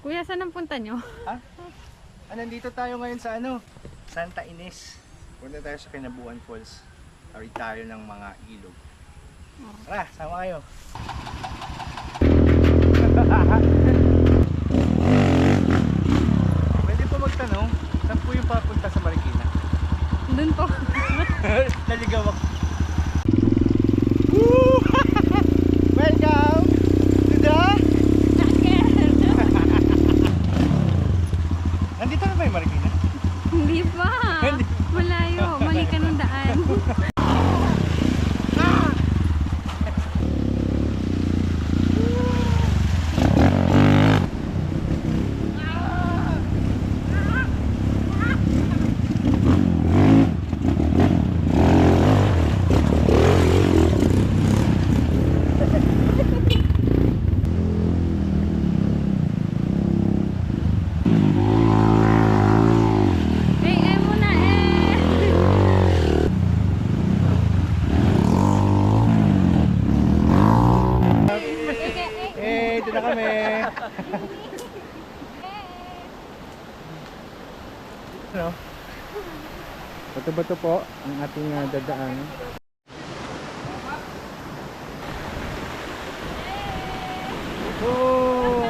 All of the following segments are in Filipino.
Kuya, saan ang punta nyo? Ha? Nandito tayo ngayon sa Santa Ines. Punta tayo sa Kinabuan Falls. Tawid tayo ng mga ilog. Tara, sama kayo. Pwede po magtanong, saan po yung papunta sa Marikina? Doon po. Naligaw ako. Woo! Welcome to the... Nandito na ba yung Marikina? Hindi pa. Malayo. Mali ka ng daan. Dito na kami. Bato-bato po ang ating dadaan. Oh!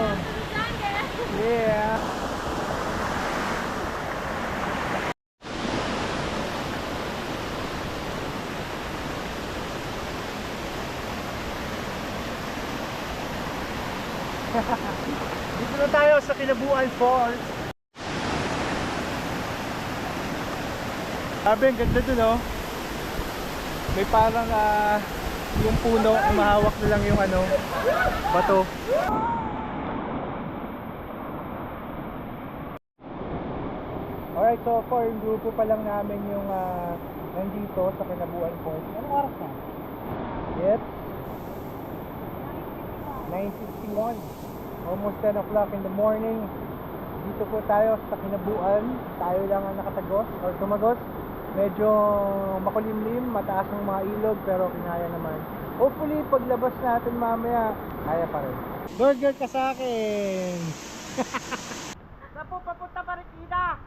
Yeah! Dito na tayo sa Kinabuan Falls. Sabi, ang ganda dun, oh. May parang yung puno, mahawak na lang yung bato. Alright, so far yung grupo pa lang namin yung nandito sa Kinabuan Falls. Anong oras na? Yep. 9:51. Almost 10 o'clock in the morning. Dito po tayo sa Kinabuan. Tayo lang ang nakatagos or tumagos. Medyo makulimlim, mataas ang mga ilog, pero kinaya naman. Hopefully paglabas natin mamaya, kaya pa rin. Burger ka sa akin. Saan po papunta Marikina?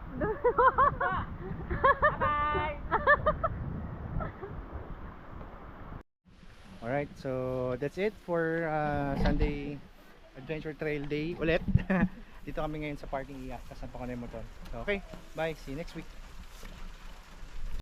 Bye. Alright, so that's it for Sunday Adventure Trail Day ulit. Dito kami ngayon sa parking i-access na pa ko na yung motor. So, okay, bye, see you next week.